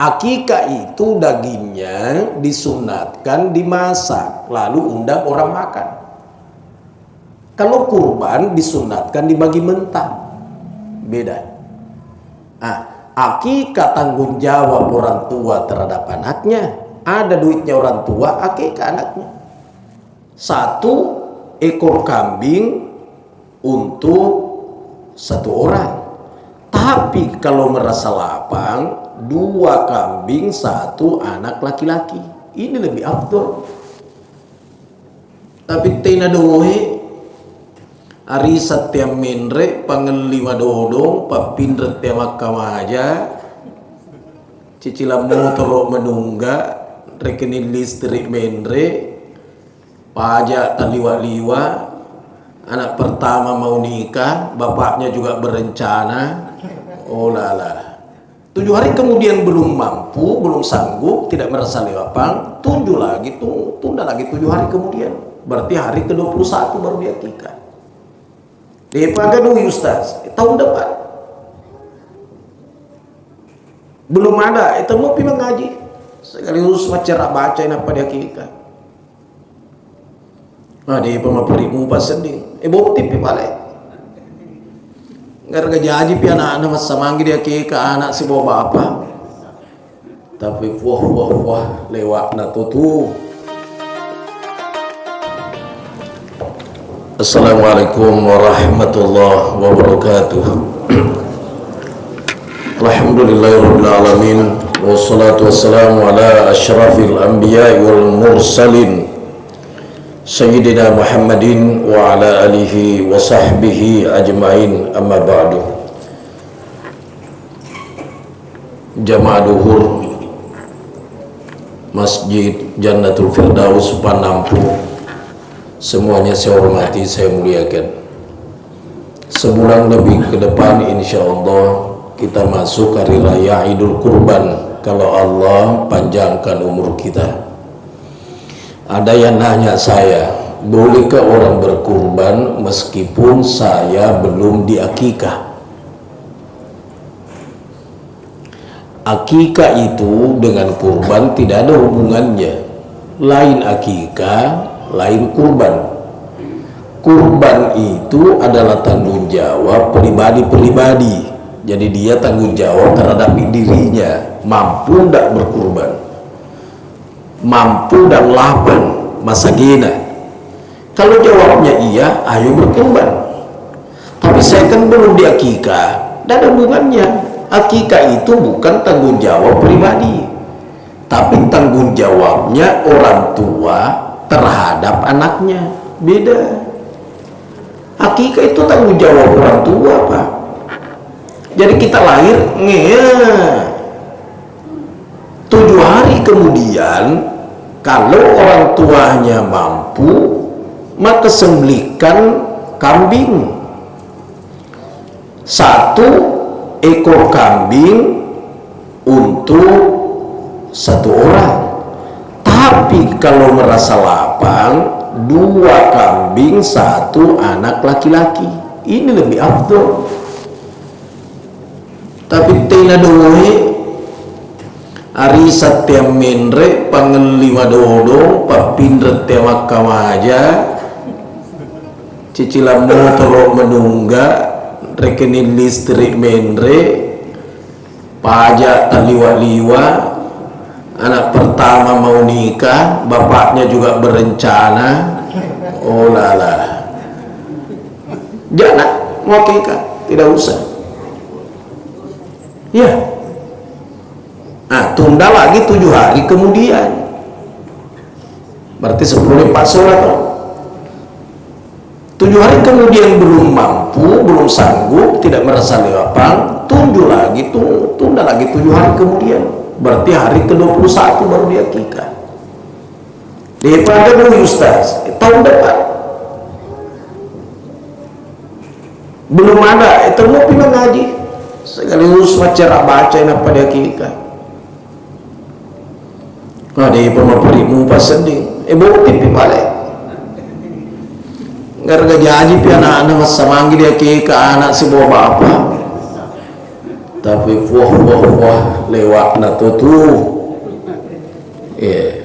Akikah itu dagingnya disunatkan dimasak, lalu undang orang makan. Kalau kurban disunatkan dibagi mentah, beda. Akikah tanggung jawab orang tua terhadap anaknya. Ada duitnya orang tua, akikah anaknya. 1 ekor kambing untuk 1 orang. Tapi kalau merasa lapang, 2 kambing 1 anak laki-laki. Ini lebih afdol. Tapi tina dohe ari satyam menre pangeliwa dodong papindret tiamak kamaja cicila motor menungga rekening listrik menre pajak taliwa-liwa anak pertama mau nikah, bapaknya juga berencana. Oh lala, 7 hari kemudian belum mampu, belum sanggup, tidak merasa lapang, tunda lagi 7 hari kemudian, berarti hari ke-21 baru dia akikah. Dipakai Ustaz, tahun depan belum ada, itu mau pilih ngaji sekaligus macam baca ini apa dia akikah. Di pemaperimu pas sedih, bukti pi balik. Nggak jadi pi anak-anak masa manggi dia akikah anak si bawa bapak. Tapi wah lewat na tutu. Assalamualaikum warahmatullahi wabarakatuh. Alhamdulillahirabbil alamin wassalatu wassalamu ala asyrafil anbiya'i wal mursalin Sayyidina Muhammadin wa ala alihi wa sahbihi ajma'in, amma ba'du. Jamaah duhur Masjid Jannatul Firdaus Panampu, semuanya saya hormati, saya muliakan. Sebulan lebih ke depan insyaallah kita masuk hari raya Idul Kurban, kalau Allah panjangkan umur kita. Ada yang nanya saya, bolehkah orang berkurban meskipun saya belum diakikah? Akikah itu dengan kurban tidak ada hubungannya. Lain akikah, lain kurban. Kurban itu adalah tanggung jawab pribadi-pribadi. Jadi dia tanggung jawab terhadap dirinya. Mampu tidak berkurban, mampu dan lapang masagina. Kalau jawabnya iya, ayo berkurban. Tapi saya kan belum diakikah, tidak ada hubungannya. Akikah itu bukan tanggung jawab pribadi, tapi tanggung jawabnya orang tua terhadap anaknya. Beda. Akikah itu tanggung jawab orang tua, Pak. Jadi kita lahir 7 hari kemudian, kalau orang tuanya mampu, maka sembelihkan kambing 1 ekor kambing untuk 1 orang. Tapi kalau merasa lapang, 2 kambing 1 anak laki-laki. Ini lebih afdol. Tapi tina dohe ari satyam menre pangeliwa dodong papindret tiamak kamaja cicila motor menungga rekening listrik menre pajak taliwa-liwa anak pertama mau nikah, bapaknya juga berencana. Oh lala, jangan mau nikah, tidak usah ya. Tunda lagi 7 hari kemudian, berarti 10 lepas sholat. 7 hari kemudian belum mampu, belum sanggup, tidak merasa lapang, tunda lagi 7 hari kemudian, berarti hari ke-21 baru dia akikah. Daripada dulu Ustaz, tahun depan belum ada, itu mau pilih ngaji sekaligus macam baca ini apa dia akikah. Di pemaperimu pas sedih, bukti pi balik. Nggak jadi pi anak-anak masa manggi dia akikah anak si bawa bapak. tapi wah lewat na tuh yeah.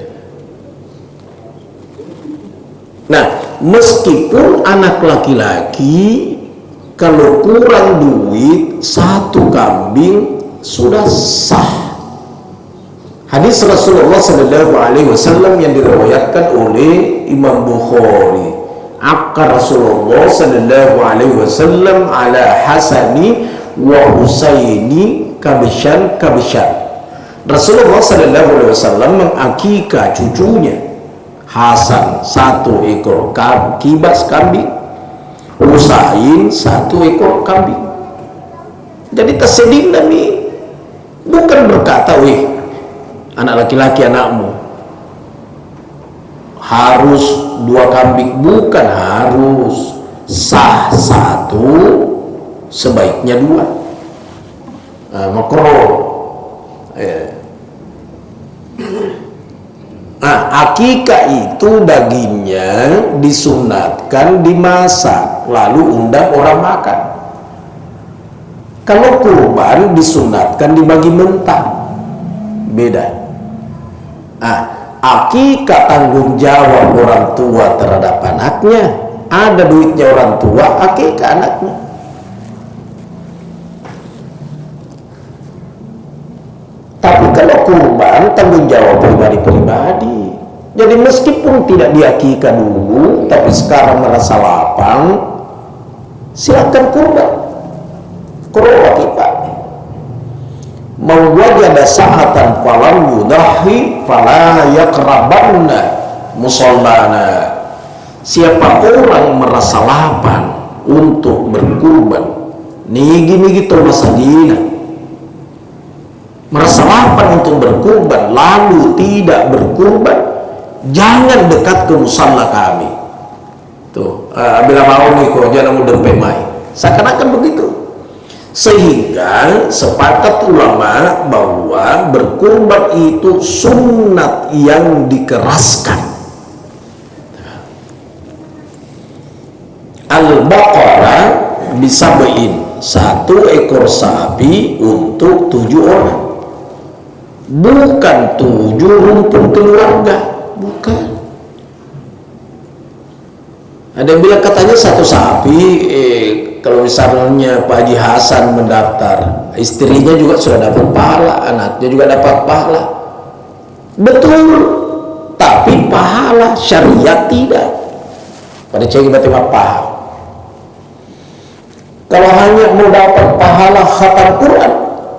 Nah, meskipun anak laki-laki kalau kurang duit 1 kambing sudah sah. Hadis Rasulullah SAW yang diriwayatkan oleh Imam Bukhari. Akka Rasulullah SAW ala Hasani wa Husaini kabishan. Rasulullah SAW mengakikah cucunya Hasan 1 ekor kibas kambing, Husain 1 ekor kambing. Jadi terseding Nabi bukan berkata, wih anak laki-laki anakmu harus 2 kambing, bukan harus, sah 1, sebaiknya 2. Makruh. Akikah itu dagingnya disunatkan dimasak lalu undang orang makan. Kalau kurban disunatkan dibagi mentah, beda. Akikah tanggung jawab orang tua terhadap anaknya. Ada duitnya orang tua, akikah anaknya. Tapi kalau kurban tanggung jawab pribadi-pribadi. Jadi meskipun tidak diakikah dulu, tapi sekarang merasa lapang, silakan kurban. Kurban kita. Mawajada sa'atan falam yudahi fala yakrabanna musallana. Siapa orang merasa lapang untuk berkurban, nigi-nigi to masadina, merasa lapang untuk berkurban lalu tidak berkurban, jangan dekat ke musalla kami. Tuh, bila mau nih kok jangan mudah pemai. Seakan-akan begitu. Sehingga sepakat ulama bahwa berkurban itu sunat yang dikeraskan. Al-Baqarah bisabain, 1 ekor sapi untuk 7 orang. Bukan 7 rumpun keluarga, bukan. Ada yang bilang katanya 1 sapi, kalau misalnya Pak Haji Hasan mendaftar, istrinya juga sudah dapat pahala, anaknya juga dapat pahala. Betul, tapi pahala syariat tidak. Pada cek tiba-tiba pahala. Kalau hanya mau dapat pahala khatam Quran,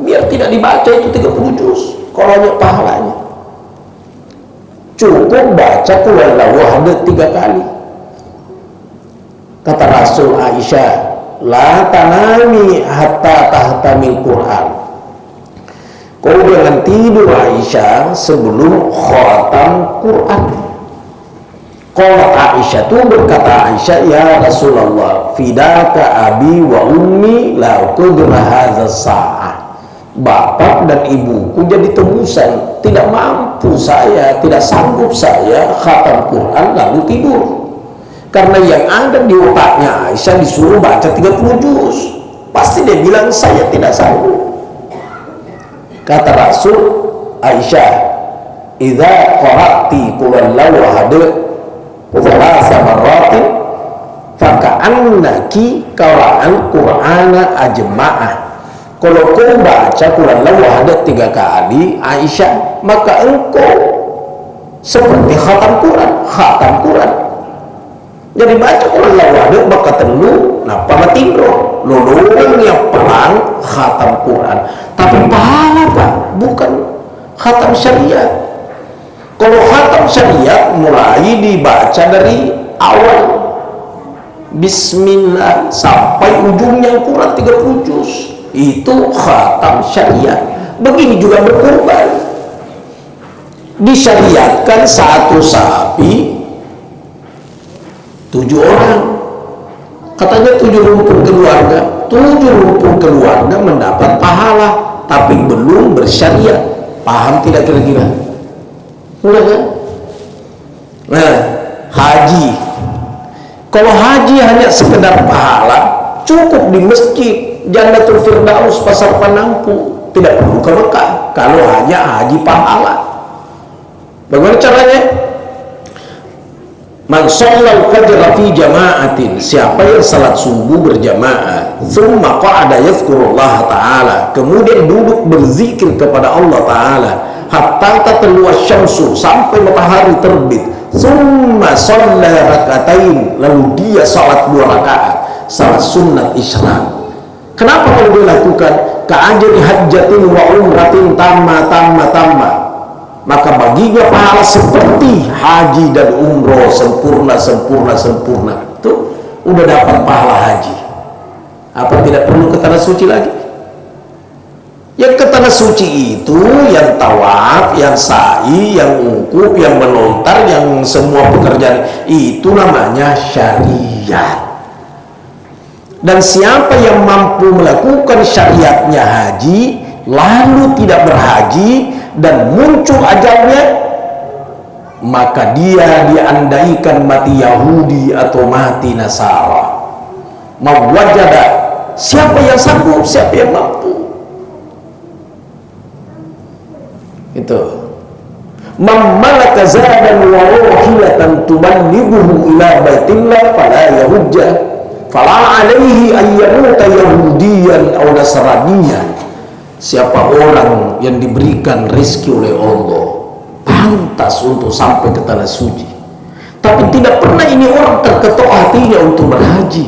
biar tidak dibaca itu 30 juz. Kalau hanya pahalanya, cukup baca qul huwallahu 3 kali. Kata Rasul Aisyah, la tanami hatta tahtamil Quran. Kau jangan tidur Aisyah sebelum khatam Quran. Kalau Aisyah itu berkata Aisyah, ya Rasulullah, fidaka abi wa ummi la qudra hadza sa'ah. Bapak dan ibuku jadi tebusan, tidak mampu saya, tidak sanggup saya khatam Quran lalu tidur. Karena yang ada di otaknya Aisyah disuruh baca 30 juz, pasti dia bilang saya tidak sanggup. Kata Rasul Aisyah, idza qara'ti qul huwallahu thalatha marratin faka'annaki qara'al qur'ana ajma'ah. Kalau kau baca qul huwallahu 3 kali Aisyah, maka engkau seperti khatam Quran. Jadi baca Quran lawade maka telu napa matindro lulung yang perang khatam Quran. Tapi pahala Pak, bukan khatam syariat. Kalau khatam syariat mulai dibaca dari awal Bismillah sampai ujungnya Quran 30 juz. Itu khatam syariat. Begini juga berkurban. Disyariatkan 1 sapi 7 orang, katanya 7 rumpun keluarga. 7 rumpun keluarga mendapat pahala, tapi belum bersyariat. Paham tidak kira-kira? Mudah kan? Nah, haji, kalau haji hanya sekedar pahala, cukup di masjid Jannatul Firdaus, pasar Panampu. Tidak perlu ke Mekah kalau hanya haji pahala. Bagaimana caranya? Man shallal fajra fi jama'atin, siapa yang salat subuh berjamaah, thumma qa'ada yadhkurullah ta'ala, kemudian duduk berzikir kepada Allah ta'ala, hatta tatlu'a syamsu, sampai matahari terbit, thumma shalla rak'atain, lalu dia salat 2 rakaat, salat sunat isyraq. Kenapa kalau dia lakukan? Ka'ajri hajjatin wa umratin tamma, maka baginya pahala seperti haji dan umroh sempurna. Tuh, udah dapat pahala haji. Apa tidak perlu ke tanah suci lagi? Yang ke tanah suci itu yang tawaf, yang sa'i, yang wukuf, yang melontar, yang semua pekerjaan itu namanya syariat. Dan siapa yang mampu melakukan syariatnya haji lalu tidak berhaji dan muncul ajalnya, maka dia diandaikan mati Yahudi atau mati Nasara. Mawajada, siapa yang sanggup, siapa yang mampu. Itu. Mammalaka zadan wa rahilatan tuballighuhu ila baitillah fala yahujja fala alaihi ayyamuta yahudiyan aw nasraniyan. Siapa orang yang diberikan rezeki oleh Allah pantas untuk sampai ke tanah suci, tapi tidak pernah ini orang terketok hatinya untuk berhaji,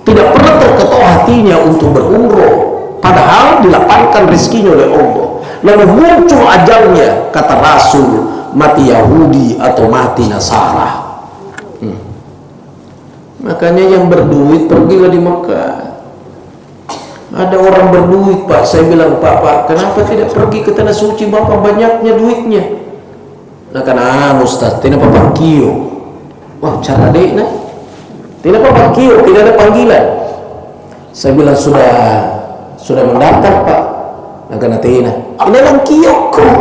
tidak pernah terketok hatinya untuk berumroh, padahal dilapangkan rezekinya oleh Allah, lalu muncul ajalnya, kata Rasul, mati Yahudi atau mati Nasara. Makanya yang berduit pergilah di Mekah. Ada orang berduit, Pak. Saya bilang, Pak, kenapa tidak pergi ke tanah suci? Bapak banyaknya duitnya. Nah, karena Ustaz, tidak apa-apa kio. Wah, cara dek, nah. Tidak apa-apa kio, tidak ada panggilan. Saya bilang, sudah mendaftar, Pak. Nah, karena tina. Ini lang kio kok.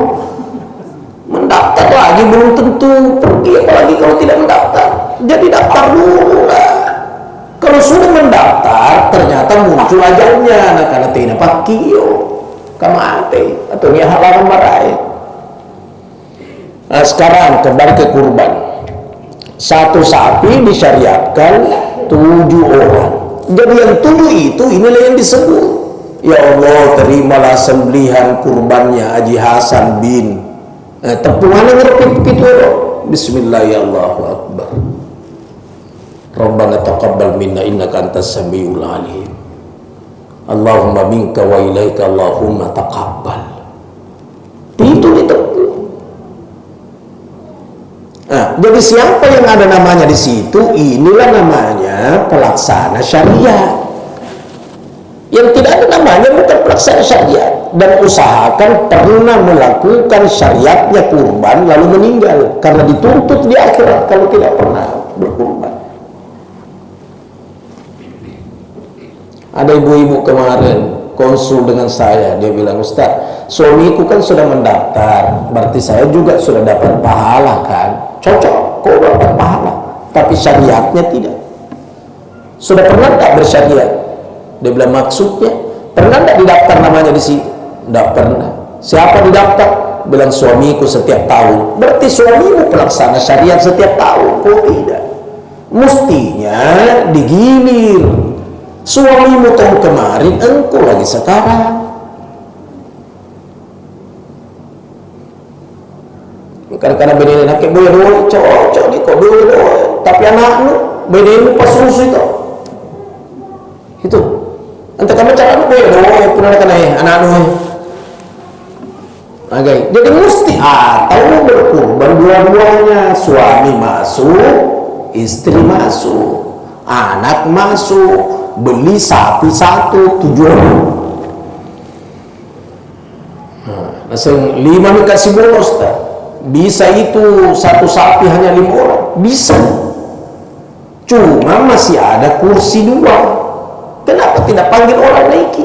Mendaftar lagi belum tentu pergi, apalagi kalau tidak mendaftar. Jadi daftar dulu lah. Kalau sudah mendaftar, ternyata muncul ajalnya. Nah, karena tidak pakio, kamate atau dia halaman marai. Nah, sekarang kembali ke kurban. Satu sapi disyariatkan 7 orang. Jadi yang 7 itu inilah yang disebut. Ya Allah, terimalah sembelihan kurbannya Haji Hasan bin. Tepungannya ngerti begitu. Bismillahirrahmanirrahim. Rabbana taqabbal minna innaka antas samiul alim. Allahumma minka wa ilaika Allahumma taqabbal. Itu ditepuk. Nah, jadi siapa yang ada namanya di situ, inilah namanya pelaksana syariat. Yang tidak ada namanya bukan pelaksana syariat. Dan usahakan pernah melakukan syariatnya kurban lalu meninggal, karena dituntut di akhirat kalau tidak pernah berkurban. Ada ibu-ibu kemarin konsul dengan saya, dia bilang, Ustaz, suamiku kan sudah mendaftar, berarti saya juga sudah dapat pahala kan? Cocok, kok dapat pahala, tapi syariatnya tidak. Sudah pernah tidak bersyariat? Dia bilang, maksudnya pernah tidak didaftar namanya di sini? Tidak pernah. Siapa didaftar? Bilang, suamiku setiap tahun. Berarti suamimu pelaksana syariat setiap tahun? Kok tidak? Mestinya digilir. Suamimu tahun kemarin, engkau lagi sekarang. Kadang-kadang benih nak boleh doa, cocok ni kok boleh doa. Tapi anakmu, benih pas susu itu. Entah kamu cara boleh doa, pernah kena anakmu. Okay. Jadi mesti atau berkurban dua-duanya, suami masuk, istri masuk, anak masuk. Beli sapi 1 7 orang. Langsung 5 dikasih bonus tak? Bisa itu satu sapi hanya 5 orang. Bisa. Cuma masih ada kursi 2. Kenapa tidak panggil orang naiki?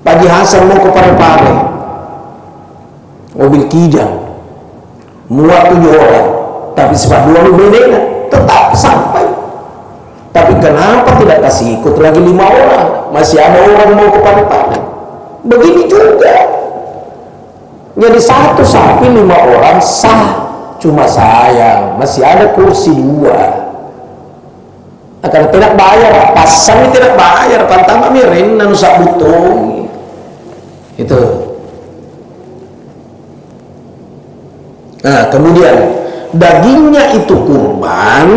Pagi Hasan mau ke Parepare, mobil kijang, muat 7 orang, tapi sebab 2 berbeda tetap sampai. Tapi kenapa tidak kasih ikut lagi 5 orang? Masih ada orang mau ke Parepare. Begini juga. Jadi 1 sapi 5 orang sah. Cuma sayang masih ada kursi 2. Akan tidak bayar, pasang tidak bayar, pantama mirin nanu sak butung. Itu. Nah, kemudian dagingnya itu kurban,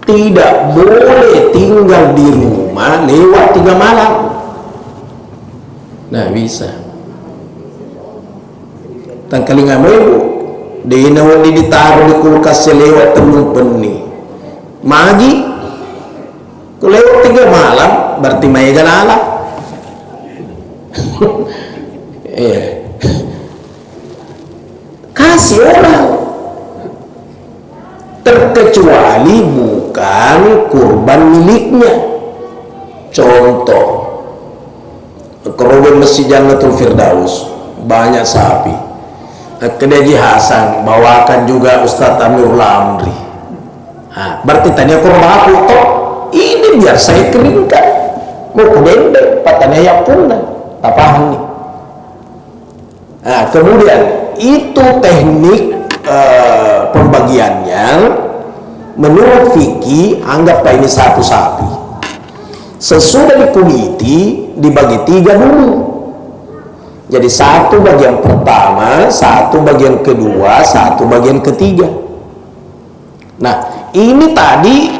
tidak boleh tinggal di rumah lewat 3 malam. Nah, bisa. Tangkali ngambil ibu. Di ditaruh di kulkas lewat telung peni. Magi lewat 3 malam berarti maya alam. Kasih orang, terkecuali bukan kurban miliknya. Contoh, kerobon Masjid Jannatul Firdaus banyak sapi. Kedaji Hasan bawakan juga Ustadz Amirul Amri. Nah, berarti tanya kurban aku toh ini biar saya keringkan. Mau kudendek patanya ya punah tapahan nih. Nah, kemudian itu teknik pembagiannya menurut fikih. Anggaplah ini 1 sapi, sesudah dikuliti dibagi 3 dulu. Jadi 1 bagian pertama, 1 bagian kedua, 1 bagian ketiga. Nah, ini tadi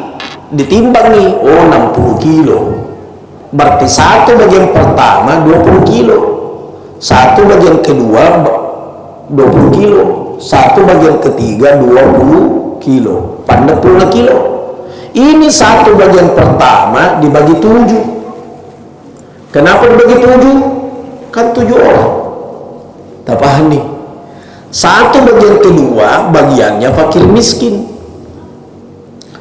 ditimbang nih, oh 60 kilo. Berarti 1 bagian pertama 20 kilo, 1 bagian kedua 20 kilo, 1 bagian ketiga 20 kilo, 40 kilo. Ini 1 bagian pertama dibagi 7. Kenapa dibagi 7? Kan 7 orang. Tak paham nih. 1 bagian kedua bagiannya fakir miskin.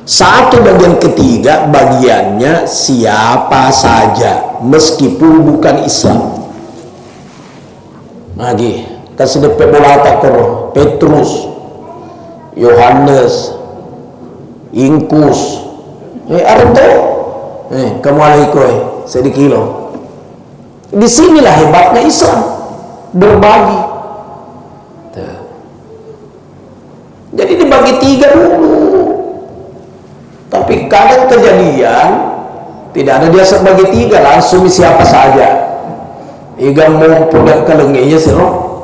1 bagian ketiga bagiannya siapa saja meskipun bukan Islam. Lagi kasih depe bola takor Petrus, Yohanes, Ingkus, Arto, kamu alaikoi sedikilo. Disinilah hebatnya Islam, berbagi. Jadi dibagi 3 dulu. Tapi kadang kejadian tidak ada dia bagi 3, langsung siapa saja. Iga mau produk kalengnya siro.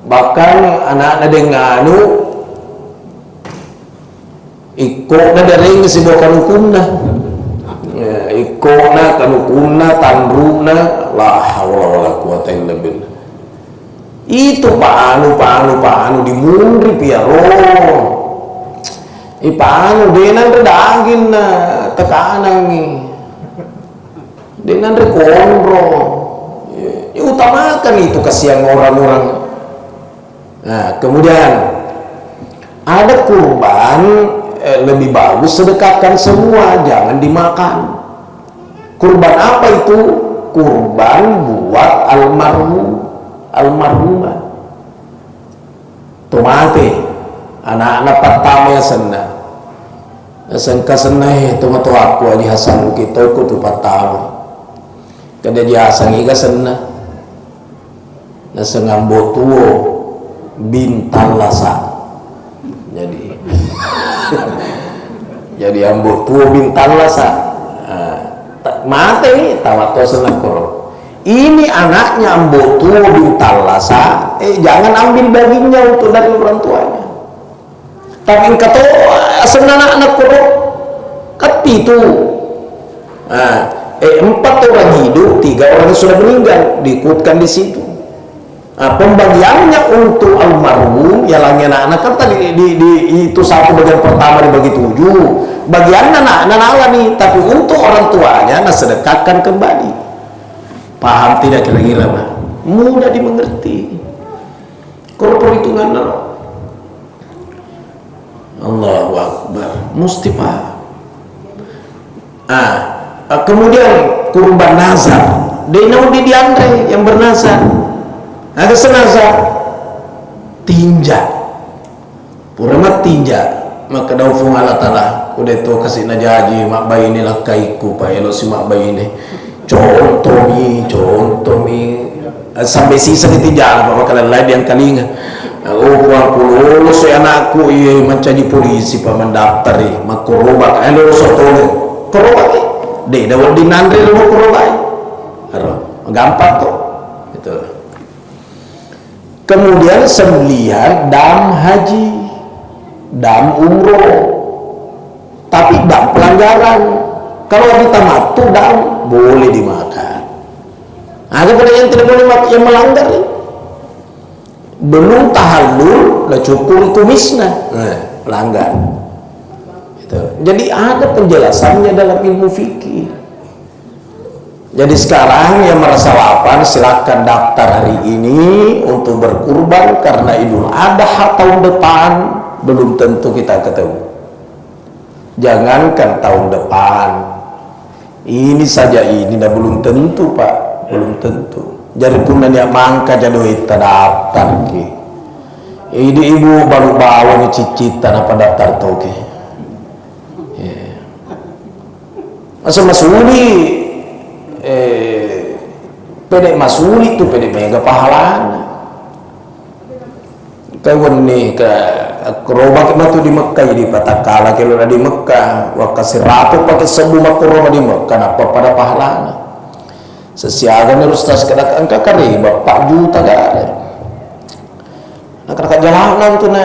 Bahkan anak-anak denganu ikutnya dari si bukan hukumnya. Ikona kanukuna tandruna la haula wala quwata illa billah. Itu paanu dimundri piaro. Paanu denan redagin na tekanan ni. Denan rekonro. Utamakan itu kasihan orang-orang. Nah, kemudian ada kurban lebih bagus sedekahkan semua, jangan dimakan. Kurban apa itu? Kurban buat almarhumah. Tomate anak-anak pertama ya senang. Sengka senai tomato aku di Hasan kita ikut tu pertama. Kada di Hasan iga senang. Na sengambo tuo bintang lasa. Jadi ambo tuo bintang lasa. Mate nih tawato senang koro. Ini anaknya ambo tuo bintang lasa. Jangan ambil dagingnya untuk dari orang tuanya. Tapi kata senang anak koro. Kati itu. 4 orang hidup, 3 orang sudah meninggal, diikutkan di situ. Pembagiannya untuk almarhum ya lagi anak-anak kan tadi itu 1 bagian pertama dibagi 7 bagian anak-anak nih, tapi untuk orang tuanya sedekahkan kembali. Paham tidak kira-kira Pak? Mudah dimengerti. Kalau perhitungan Allahu Akbar, mesti paham. Kemudian kurban nazar, di diantre yang bernazar. Ada senazar tinja puramat tinja maka daufung Allah Ta'ala udah itu kasih najaji mak bayi ini lah kaiku pak elo si mak bayi ini contoh mi sampai sisa itu jalan pak kalian lain yang kalinga aku lulus anakku iya mencari polisi pak mendaftar mak korobak elo sotole korobak deh dawal di nandri lo korobak gampang tuh itu. Kemudian sembelihan dam haji, dam umroh, tapi dam pelanggaran. Kalau kita matu dam boleh dimakan. Ada pada yang tidak boleh makan yang melanggar. Belum tahallul lah cukur kumisnya, pelanggar. Itu. Jadi ada penjelasannya dalam ilmu fikih. Jadi sekarang yang merasa lapar silakan daftar hari ini untuk berkurban karena Idul Adha tahun depan belum tentu kita ketemu. Jangankan tahun depan, ini saja ini dah belum tentu pak, belum tentu. Jadi pun yang mangka jadu kita daftar ki. Ini ibu baru bawa ni cicitan apa daftar toke. Masa masuli. Pedek masuli tu pedek mega pahalana kawan ni ke kerobak matu di Mekah jadi patakala kalau di Mekah wakasir rapu pakai sebu makroba di Mekah apa pada pahalana sesiaga ni rustas kedak angka kari 4 juta gare nak jalanan tu na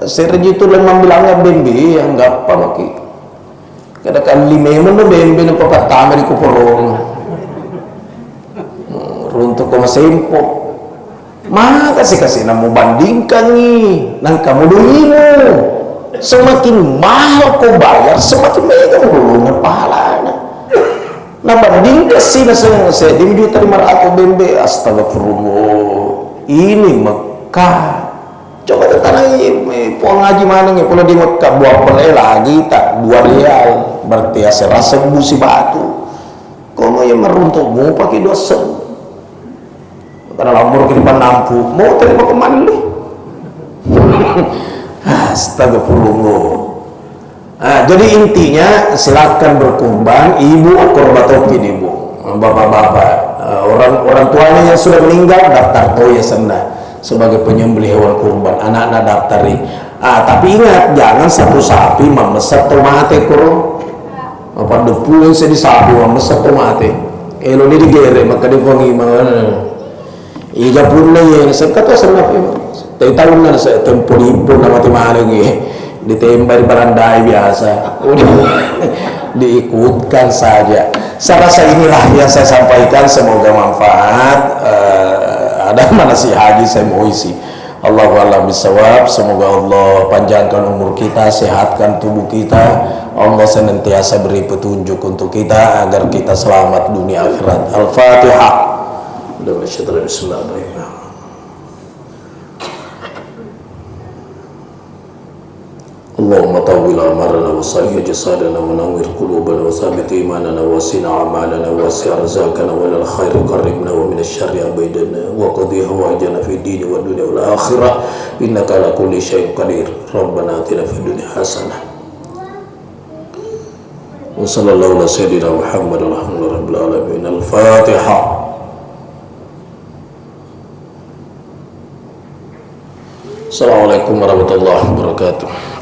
serji tu lemang bilangnya bembe yang gapa maki kadang lima no bembe no pertama di kuporong runtuh koma sempo maka kasih namu bandingkan nih nang kamu dulu semakin mahal kau bayar semakin mega ulungan pahalanya nah bandingkan sih saya 5 juta 500 bembe astagfirullah ini Mekah coba tertanai puang haji mana nih kalau di Mekah 2 pelai lagi tak 2 rial berarti ya serasa busi batu kau mau yang meruntuhmu pakai 2 sen karena lamur ke depan lampu mau terima kemana nih astagfirullah. Jadi intinya silakan berkurban ibu korbatopin ibu bapak-bapak orang tuanya yang sudah meninggal daftar toya senda sebagai penyembelih hewan kurban anak-anak daftari tapi ingat jangan satu sapi memeset tomate kuro apa depulin sedih sapi memeset tomate elo ini digere maka difongi mana iga pun na yan sa kato sa mga tayo taon na sa tempo-lipo na matimalang ditembay di barangay biasa diikutkan saja. Saya rasa inilah yang saya sampaikan, semoga manfaat. Ada mana si haji saya mau isi Allahu a'lam bishawab. Semoga Allah panjangkan umur kita, sehatkan tubuh kita, Allah senantiasa beri petunjuk untuk kita agar kita selamat dunia akhirat. Al-Fatihah. Bismillahirrahmanirrahim. Allahumma tawwil amarana wa sahih jasadana wa nawwir qulubana wa sabit imanana wa sina amalana wa wasi' arzaqana wa lal khair qarribna wa min asy-syarri abidana wa qadhi hawajana fi dini wa dunya wal akhirah innaka ala kulli syai'in qadir. Rabbana atina fid dunya hasanah wa sallallahu ala sayyidina Muhammad alhamdulillahi rabbil alamin. Al-Fatihah. Assalamualaikum warahmatullahi wabarakatuh.